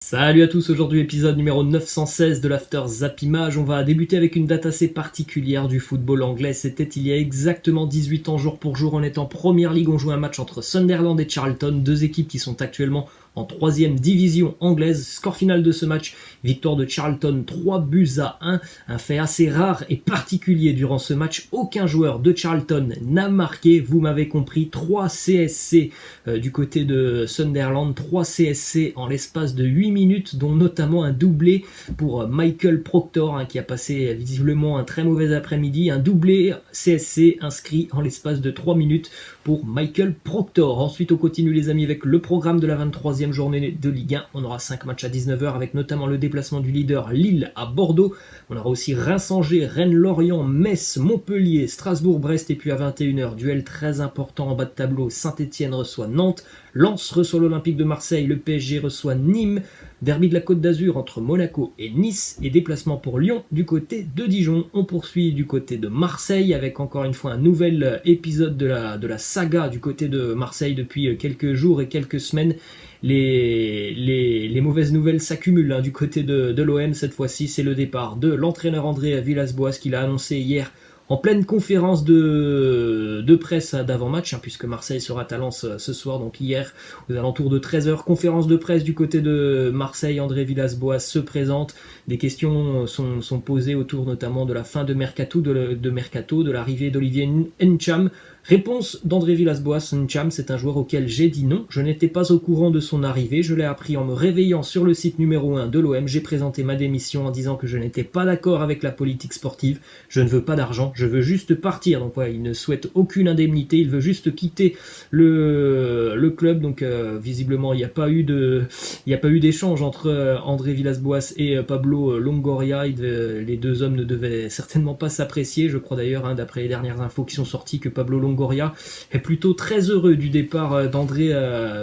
Salut à tous, aujourd'hui épisode numéro 916 de l'After Zappimage. On va débuter avec une date assez particulière du football anglais. C'était il y a exactement 18 ans jour pour jour. On est en première ligue, on joue un match entre Sunderland et Charlton, deux équipes qui sont actuellement en 3e division anglaise. Score final de ce match, victoire de Charlton 3-1. Un fait assez rare et particulier durant ce match. Aucun joueur de Charlton n'a marqué, vous m'avez compris. 3 CSC du côté de Sunderland, 3 CSC en l'espace de 8 minutes, dont notamment un doublé pour Michael Proctor, qui a passé visiblement un très mauvais après-midi. Un doublé CSC inscrit en l'espace de 3 minutes pour Michael Proctor. Ensuite, on continue les amis avec le programme de la 23e journée de Ligue 1. On aura 5 matchs à 19h avec notamment le déplacement du leader Lille à Bordeaux. On aura aussi Reims-Angers, Rennes-Lorient, Metz, Montpellier, Strasbourg-Brest, et puis à 21h, duel très important en bas de tableau, Saint-Etienne reçoit Nantes, Lens reçoit l'Olympique de Marseille, le PSG reçoit Nîmes, derby de la Côte d'Azur entre Monaco et Nice, et déplacement pour Lyon du côté de Dijon. On poursuit du côté de Marseille avec encore une fois un nouvel épisode de la saga du côté de Marseille depuis quelques jours et quelques semaines. Les mauvaises nouvelles s'accumulent du côté de l'OM. Cette fois-ci, c'est le départ de l'entraîneur André Villas-Boas qui l'a annoncé hier en pleine conférence de presse d'avant-match, puisque Marseille sera à Lens ce soir, donc hier, aux alentours de 13h, conférence de presse du côté de Marseille. André Villas-Boas se présente, des questions sont posées autour notamment de la fin de mercato, de l'arrivée d'Olivier Ntcham. Réponse d'André Villas-Boas: Ntcham, c'est un joueur auquel j'ai dit non, je n'étais pas au courant de son arrivée, je l'ai appris en me réveillant sur le site numéro 1 de l'OM, j'ai présenté ma démission en disant que je n'étais pas d'accord avec la politique sportive, je ne veux pas d'argent, je veux juste partir. Donc il ne souhaite aucune indemnité, il veut juste quitter le club. Donc visiblement il n'y a pas eu d'échange entre André Villas-Boas et Pablo Longoria. Les deux hommes ne devaient certainement pas s'apprécier. Je crois d'ailleurs, d'après les dernières infos qui sont sorties, que Pablo Longoria est plutôt très heureux du départ d'André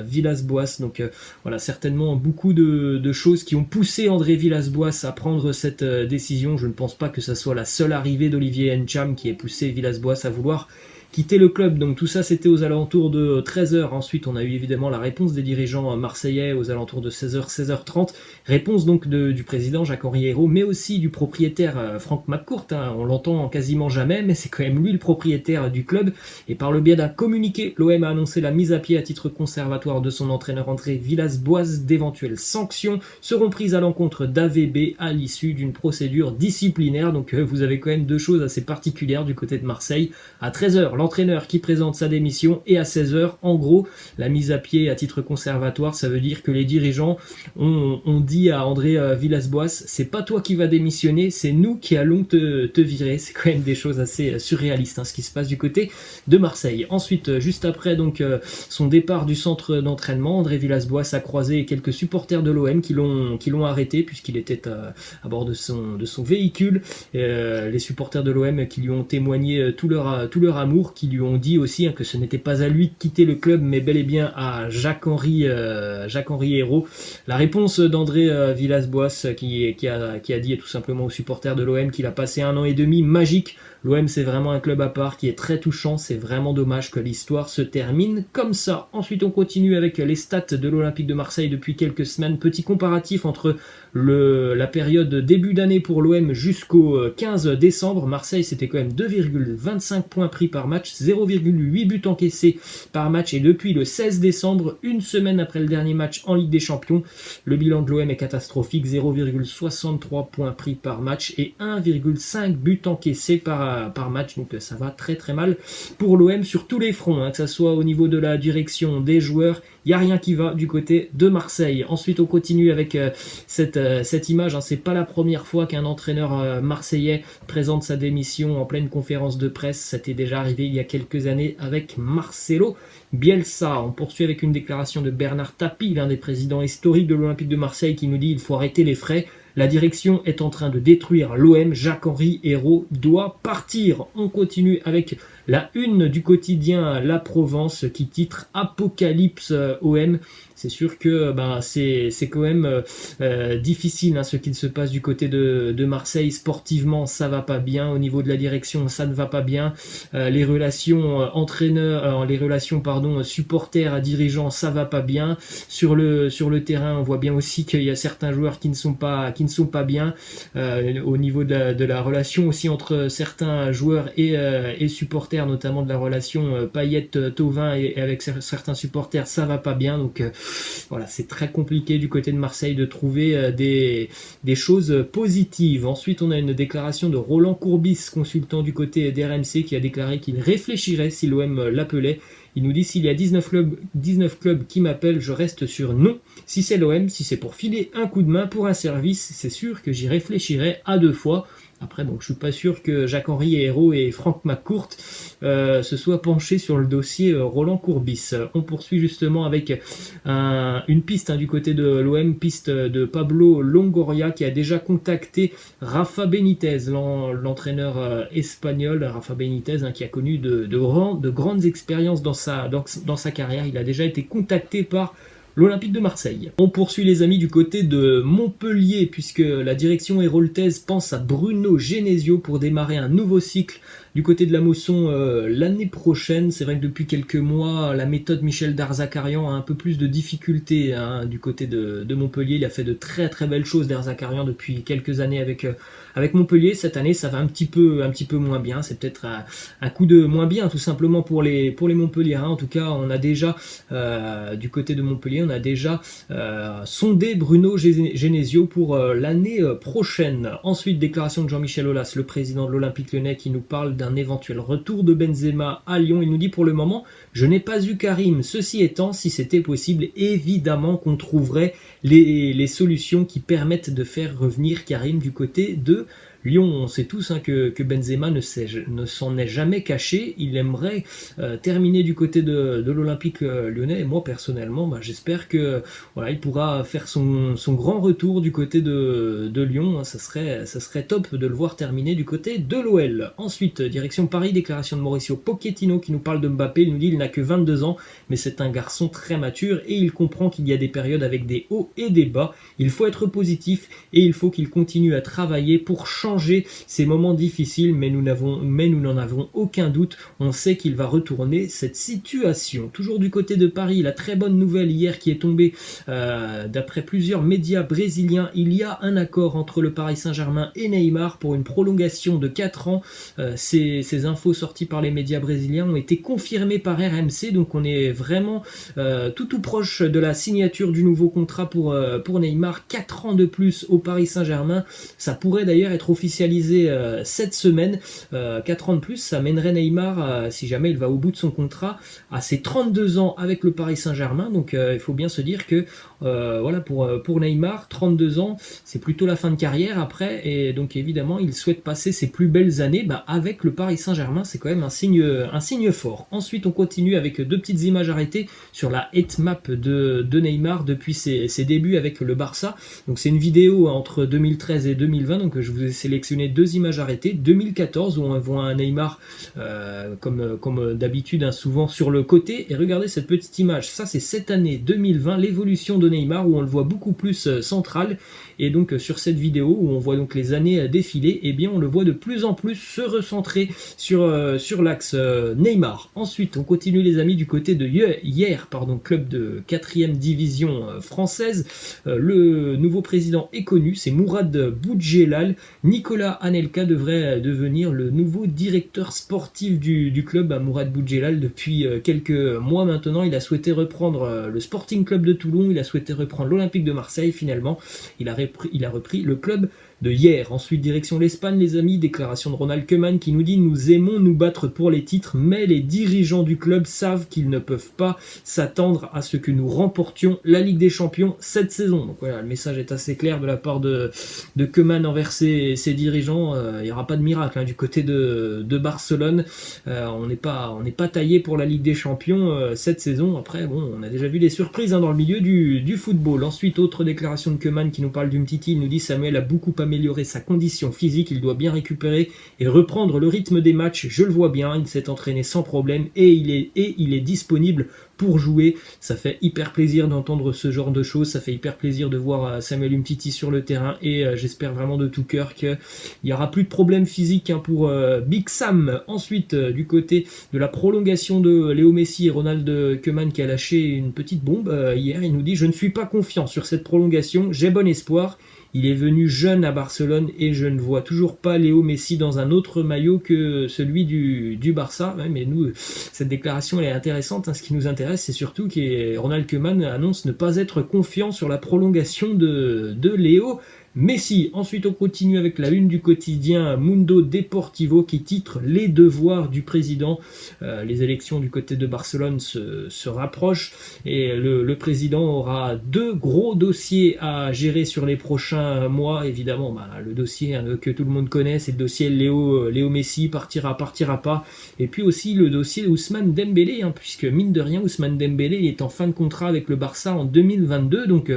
Villas-Boas. Donc voilà, certainement beaucoup de choses qui ont poussé André Villas-Boas à prendre cette décision. Je ne pense pas que ça soit la seule arrivée d'Olivier Ntcham qui ait poussé Villas-Boas à vouloir quitter le club. Donc tout ça, c'était aux alentours de 13h. Ensuite, on a eu évidemment la réponse des dirigeants marseillais aux alentours de 16h, 16h30. Réponse donc du président Jacques-Henri Hérault, mais aussi du propriétaire Franck McCourt. On l'entend quasiment jamais, mais c'est quand même lui le propriétaire du club. Et par le biais d'un communiqué, l'OM a annoncé la mise à pied à titre conservatoire de son entraîneur André Villas-Boas. D'éventuelles sanctions seront prises à l'encontre d'AVB à l'issue d'une procédure disciplinaire. Donc vous avez quand même deux choses assez particulières du côté de Marseille. À 13h, l'entraîneur qui présente sa démission, et à 16h, en gros, la mise à pied à titre conservatoire. Ça veut dire que les dirigeants ont dit à André Villas-Boas: c'est pas toi qui vas démissionner, c'est nous qui allons te virer. C'est quand même des choses assez surréalistes, ce qui se passe du côté de Marseille. Ensuite, juste après donc son départ du centre d'entraînement, André Villas-Boas a croisé quelques supporters de l'OM qui l'ont arrêté puisqu'il était à bord de son véhicule. Les supporters de l'OM qui lui ont témoigné tout leur amour, qui lui ont dit aussi que ce n'était pas à lui de quitter le club, mais bel et bien à Jacques-Henri Hérault. La réponse d'André Villas-Boas qui a dit tout simplement aux supporters de l'OM qu'il a passé 1 an et demi magique. L'OM, c'est vraiment un club à part qui est très touchant. C'est vraiment dommage que l'histoire se termine comme ça. Ensuite, on continue avec les stats de l'Olympique de Marseille depuis quelques semaines. Petit comparatif entre la période début d'année pour l'OM jusqu'au 15 décembre. Marseille, c'était quand même 2,25 points pris par match, 0,8 buts encaissés par match. Et depuis le 16 décembre, une semaine après le dernier match en Ligue des Champions, le bilan de l'OM est catastrophique. 0,63 points pris par match et 1,5 buts encaissés par match. Donc ça va très très mal pour l'OM sur tous les fronts, que ce soit au niveau de la direction, des joueurs. Il n'y a rien qui va du côté de Marseille. Ensuite, on continue avec cette image. C'est pas la première fois qu'un entraîneur marseillais présente sa démission en pleine conférence de presse. C'était déjà arrivé il y a quelques années avec Marcelo Bielsa. On poursuit avec une déclaration de Bernard Tapie, l'un des présidents historiques de l'Olympique de Marseille, qui nous dit: il faut arrêter les frais. La direction est en train de détruire l'OM. Jacques-Henri Hérault doit partir. On continue avec la une du quotidien La Provence qui titre Apocalypse OM. C'est sûr que c'est quand même difficile ce qu'il se passe du côté de Marseille. Sportivement, ça va pas bien. Au niveau de la direction, ça ne va pas bien. Les relations supporters à dirigeants, ça va pas bien. Sur le terrain, on voit bien aussi qu'il y a certains joueurs qui ne sont pas bien. Au niveau de la relation aussi entre certains joueurs et supporters, notamment de la relation Payet-Thauvin et avec certains supporters, ça va pas bien. Donc voilà, c'est très compliqué du côté de Marseille de trouver des choses positives. Ensuite, on a une déclaration de Roland Courbis, consultant du côté d'RMC, qui a déclaré qu'il réfléchirait si l'OM l'appelait. Il nous dit: s'il y a 19 clubs qui m'appellent, je reste sur non. Si c'est l'OM, si c'est pour filer un coup de main pour un service, c'est sûr que j'y réfléchirai à 2 fois. Après, je suis pas sûr que Jacques-Henri Hérault et Franck McCourt se soient penchés sur le dossier Roland Courbis. On poursuit justement avec une piste du côté de l'OM, piste de Pablo Longoria qui a déjà contacté Rafa Benitez, l'entraîneur espagnol. Rafa Benitez qui a connu de grandes expériences dans sa carrière. Il a déjà été contacté par l'Olympique de Marseille. On poursuit les amis du côté de Montpellier puisque la direction héroltaise pense à Bruno Genesio pour démarrer un nouveau cycle du côté de la Mosson l'année prochaine. C'est vrai que depuis quelques mois, la méthode Michel Darzacarian a un peu plus de difficultés du côté de Montpellier. Il a fait de très très belles choses Darzacarian depuis quelques années avec Montpellier. Cette année, ça va un petit peu moins bien. C'est peut-être un coup de moins bien tout simplement pour les Montpelliérains. En tout cas, on a déjà du côté de Montpellier, on a déjà sondé Bruno Genesio pour l'année prochaine. Ensuite, déclaration de Jean-Michel Aulas, le président de l'Olympique Lyonnais, qui nous parle d'un éventuel retour de Benzema à Lyon. Il nous dit: pour le moment, je n'ai pas eu Karim. Ceci étant, si c'était possible, évidemment qu'on trouverait les solutions qui permettent de faire revenir Karim du côté de Lyon. On sait tous que Benzema ne s'en est jamais caché. Il aimerait terminer du côté de l'Olympique lyonnais. Et moi personnellement, j'espère que il pourra faire son grand retour du côté de Lyon. Ça serait top de le voir terminer du côté de l'OL. Ensuite, direction Paris, déclaration de Mauricio Pochettino qui nous parle de Mbappé. Il nous dit: il n'a que 22 ans, mais c'est un garçon très mature et il comprend qu'il y a des périodes avec des hauts et des bas. Il faut être positif et il faut qu'il continue à travailler pour changer ces moments difficiles, mais nous n'en avons aucun doute. On sait qu'il va retourner cette situation. Toujours du côté de Paris, la très bonne nouvelle hier qui est tombée d'après plusieurs médias brésiliens. Il y a un accord entre le Paris Saint-Germain et Neymar pour une prolongation de 4 ans. Ces infos sorties par les médias brésiliens ont été confirmées par RMC, donc on est vraiment tout proche de la signature du nouveau contrat pour Neymar. 4 ans de plus au Paris Saint-Germain. Ça pourrait d'ailleurs être officialisé cette semaine. 4 ans de plus, ça mènerait Neymar, si jamais il va au bout de son contrat, à ses 32 ans avec le Paris Saint-Germain. Donc il faut bien se dire que pour Neymar, 32 ans, c'est plutôt la fin de carrière après, et donc évidemment il souhaite passer ses plus belles années avec le Paris Saint-Germain. C'est quand même un signe fort. Ensuite, on continue avec 2 petites images arrêtées sur la heatmap de Neymar depuis ses débuts avec le Barça. Donc c'est une vidéo entre 2013 et 2020, donc je vous ai sélectionné 2 images arrêtées. 2014 où on voit un Neymar comme d'habitude souvent sur le côté, et regardez cette petite image, ça c'est cette année 2020, l'évolution de Neymar où on le voit beaucoup plus central. Et donc sur cette vidéo où on voit donc les années défiler, eh bien on le voit de plus en plus se recentrer sur l'axe Neymar. Ensuite, on continue les amis du côté de hier, club de 4e division française. Le nouveau président est connu, c'est Mourad Boudjelal. Nicolas Anelka devrait devenir le nouveau directeur sportif du club. Mourad Boudjelal, depuis quelques mois maintenant, il a souhaité reprendre le Sporting Club de Toulon, il a souhaité reprendre l'Olympique de Marseille. Finalement, il a repris le club de hier. Ensuite, direction l'Espagne, les amis, déclaration de Ronald Koeman qui nous dit: nous aimons nous battre pour les titres, mais les dirigeants du club savent qu'ils ne peuvent pas s'attendre à ce que nous remportions la Ligue des Champions cette saison. Donc voilà, le message est assez clair de la part de Koeman envers ses dirigeants. Il n'y aura pas de miracle du côté de Barcelone. On n'est pas taillé pour la Ligue des Champions cette saison. Après, bon, on a déjà vu des surprises dans le milieu du football. Ensuite, autre déclaration de Koeman qui nous parle d'Umtiti. Il nous dit: Samuel a beaucoup amélioré sa condition physique, il doit bien récupérer et reprendre le rythme des matchs. Je le vois bien, il s'est entraîné sans problème et il est disponible pour jouer. Ça fait hyper plaisir d'entendre ce genre de choses, ça fait hyper plaisir de voir Samuel Umtiti sur le terrain et j'espère vraiment de tout cœur qu'il n'y aura plus de problèmes physiques pour Big Sam. Ensuite, du côté de la prolongation de Léo Messi et Ronald Koeman qui a lâché une petite bombe hier, il nous dit: je ne suis pas confiant sur cette prolongation, j'ai bon espoir. Il est venu jeune à Barcelone et je ne vois toujours pas Léo Messi dans un autre maillot que celui du Barça. Ouais, mais nous, cette déclaration elle est intéressante. Ce qui nous intéresse, c'est surtout que Ronald Koeman annonce ne pas être confiant sur la prolongation de Léo Messi. Ensuite, on continue avec la une du quotidien Mundo Deportivo qui titre: les devoirs du président. Les élections du côté de Barcelone se rapprochent et le président aura 2 gros dossiers à gérer sur les prochains mois. Évidemment, le dossier que tout le monde connaît, c'est le dossier Léo Messi, partira pas. Et puis aussi le dossier Ousmane Dembélé, puisque mine de rien, Ousmane Dembélé est en fin de contrat avec le Barça en 2022. Donc,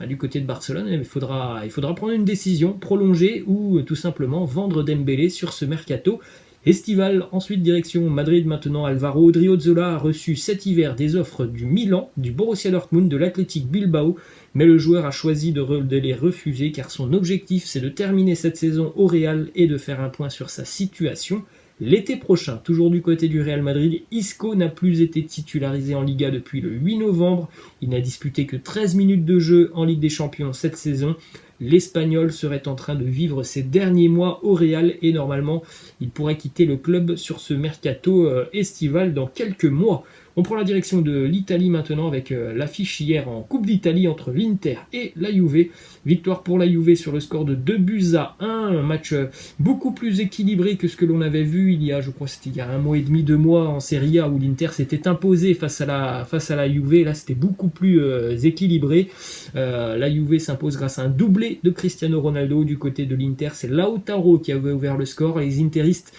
du côté de Barcelone, il faudra prendre une décision, prolonger ou tout simplement vendre Dembélé sur ce mercato estival. Ensuite, direction Madrid maintenant. Alvaro Odriozola a reçu cet hiver des offres du Milan, du Borussia Dortmund, de l'Athletic Bilbao, mais le joueur a choisi de les refuser car son objectif c'est de terminer cette saison au Real et de faire un point sur sa situation l'été prochain. Toujours du côté du Real Madrid, Isco n'a plus été titularisé en Liga depuis le 8 novembre. Il n'a disputé que 13 minutes de jeu en Ligue des Champions cette saison. L'Espagnol serait en train de vivre ses derniers mois au Real et normalement il pourrait quitter le club sur ce mercato estival dans quelques mois. On prend la direction de l'Italie maintenant avec l'affiche hier en Coupe d'Italie entre l'Inter et la Juve. Victoire pour la Juve sur le score de 2-1, un match beaucoup plus équilibré que ce que l'on avait vu il y a 1 mois et demi, 2 mois en Serie A où l'Inter s'était imposé face à la Juve. Là c'était beaucoup plus équilibré. La Juve s'impose grâce à un doublé de Cristiano Ronaldo. Du côté de l'Inter, c'est Lautaro qui avait ouvert le score. Les interistes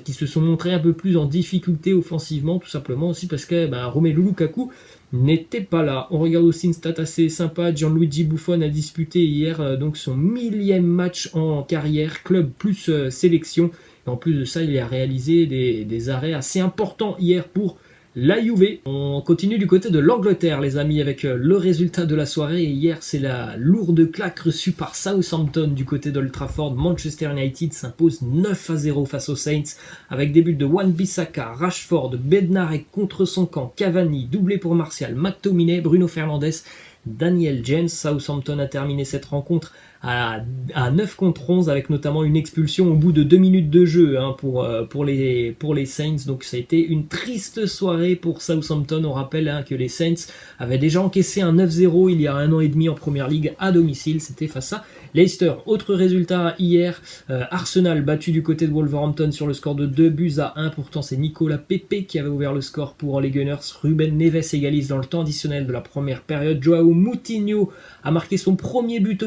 qui se sont montrés un peu plus en difficulté offensivement, tout simplement aussi parce que Romelu Lukaku n'était pas là. On regarde aussi une stat assez sympa. Gianluigi Buffon a disputé hier donc son 1000e match en carrière, club plus sélection. Et en plus de ça, il a réalisé des arrêts assez importants hier pour la Juve. On continue du côté de l'Angleterre, les amis, avec le résultat de la soirée. Et hier, c'est la lourde claque reçue par Southampton du côté d'Old Trafford. Manchester United s'impose 9-0 face aux Saints, avec des buts de Wan-Bissaka, Rashford, Bednarek contre son camp, Cavani, doublé pour Martial, McTominay, Bruno Fernandes, Daniel James. Southampton a terminé cette rencontre à 9 contre 11 avec notamment une expulsion au bout de 2 minutes de jeu pour les Saints. Donc ça a été une triste soirée pour Southampton. On rappelle que les Saints avaient déjà encaissé un 9-0 il y a 1 an et demi en Première Ligue à domicile. C'était face à Leicester. Autre résultat hier, Arsenal battu du côté de Wolverhampton sur le score de 2-1. Pourtant c'est Nicolas Pepe qui avait ouvert le score pour les Gunners. Ruben Neves égalise dans le temps additionnel de la première période. Joao Moutinho a marqué son premier but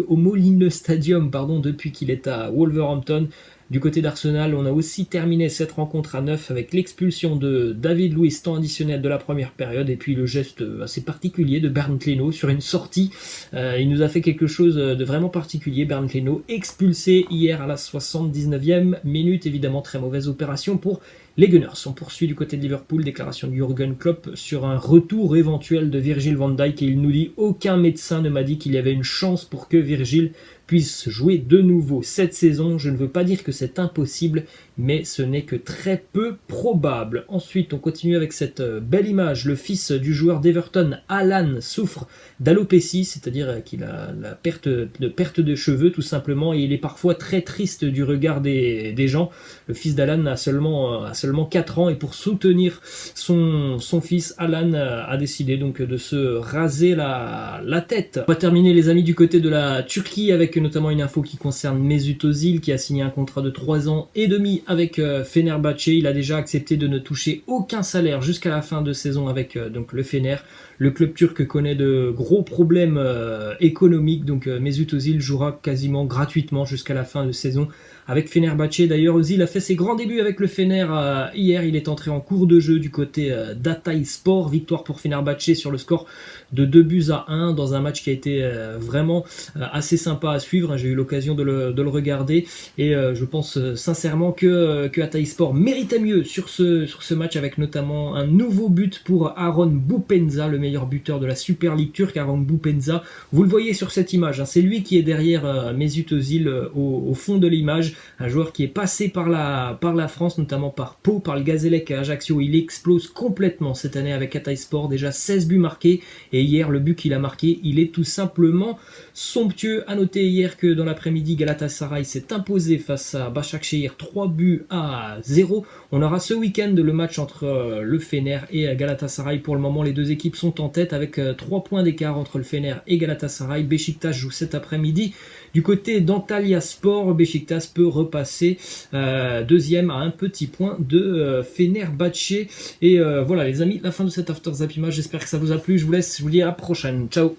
au Molineux Stadium depuis qu'il est à Wolverhampton. Du côté d'Arsenal, on a aussi terminé cette rencontre à 9 avec l'expulsion de David Luiz, temps additionnel de la première période, et puis le geste assez particulier de Bernd Leno sur une sortie. Il nous a fait quelque chose de vraiment particulier, Bernd Leno, expulsé hier à la 79e minute. Évidemment, très mauvaise opération pour les Gunners. On poursuit du côté de Liverpool, déclaration de Jürgen Klopp sur un retour éventuel de Virgil van Dijk, et il nous dit: aucun médecin ne m'a dit qu'il y avait une chance pour que Virgil puisse jouer de nouveau cette saison. Je ne veux pas dire que c'est impossible, mais ce n'est que très peu probable. Ensuite, on continue avec cette belle image. Le fils du joueur d'Everton, Alan, souffre d'alopécie, c'est-à-dire qu'il a la perte de cheveux tout simplement, et il est parfois très triste du regard des gens. Le fils d'Alan a seulement 4 ans, et pour soutenir son fils, Alan a décidé donc de se raser la tête. On va terminer les amis du côté de la Turquie avec notamment une info qui concerne Mesut Özil qui a signé un contrat de 3 ans et demi avec Fenerbahçe. Il a déjà accepté de ne toucher aucun salaire jusqu'à la fin de saison avec donc le Fener. Le club turc connaît de gros problèmes économiques, donc Mesut Özil jouera quasiment gratuitement jusqu'à la fin de saison avec Fenerbahçe. D'ailleurs, Özil a fait ses grands débuts avec le Fener hier. Il est entré en cours de jeu du côté d'Hatayspor. Victoire pour Fenerbahçe sur le score de 2-1 dans un match qui a été vraiment assez sympa à suivre. J'ai eu l'occasion de le regarder et je pense sincèrement que Hatayspor méritait mieux sur ce match, avec notamment un nouveau but pour Aron Boupenza, le meilleur buteur de la Super League turque. Aron Boupenza, vous le voyez sur cette image, hein, c'est lui qui est derrière Mesut Özil au fond de l'image. Un joueur qui est passé par la France, notamment par Pau, par le Gazélec à Ajaccio. Il explose complètement cette année avec Hatayspor, déjà 16 buts marqués, et hier le but qu'il a marqué, il est tout simplement somptueux. À noter hier que dans l'après-midi, Galatasaray s'est imposé face à Başakşehir 3-0. On aura ce week-end le match entre le Fener et Galatasaray. Pour le moment, les deux équipes sont en tête avec 3 points d'écart entre le Fener et Galatasaray. Beşiktaş joue cet après-midi du côté d'Antalyaspor. Beşiktaş peut repasser deuxième à un petit point de Fenerbahçe. Et voilà les amis, la fin de cet After Zap Image. J'espère que ça vous a plu. Je vous laisse, je vous dis à la prochaine. Ciao.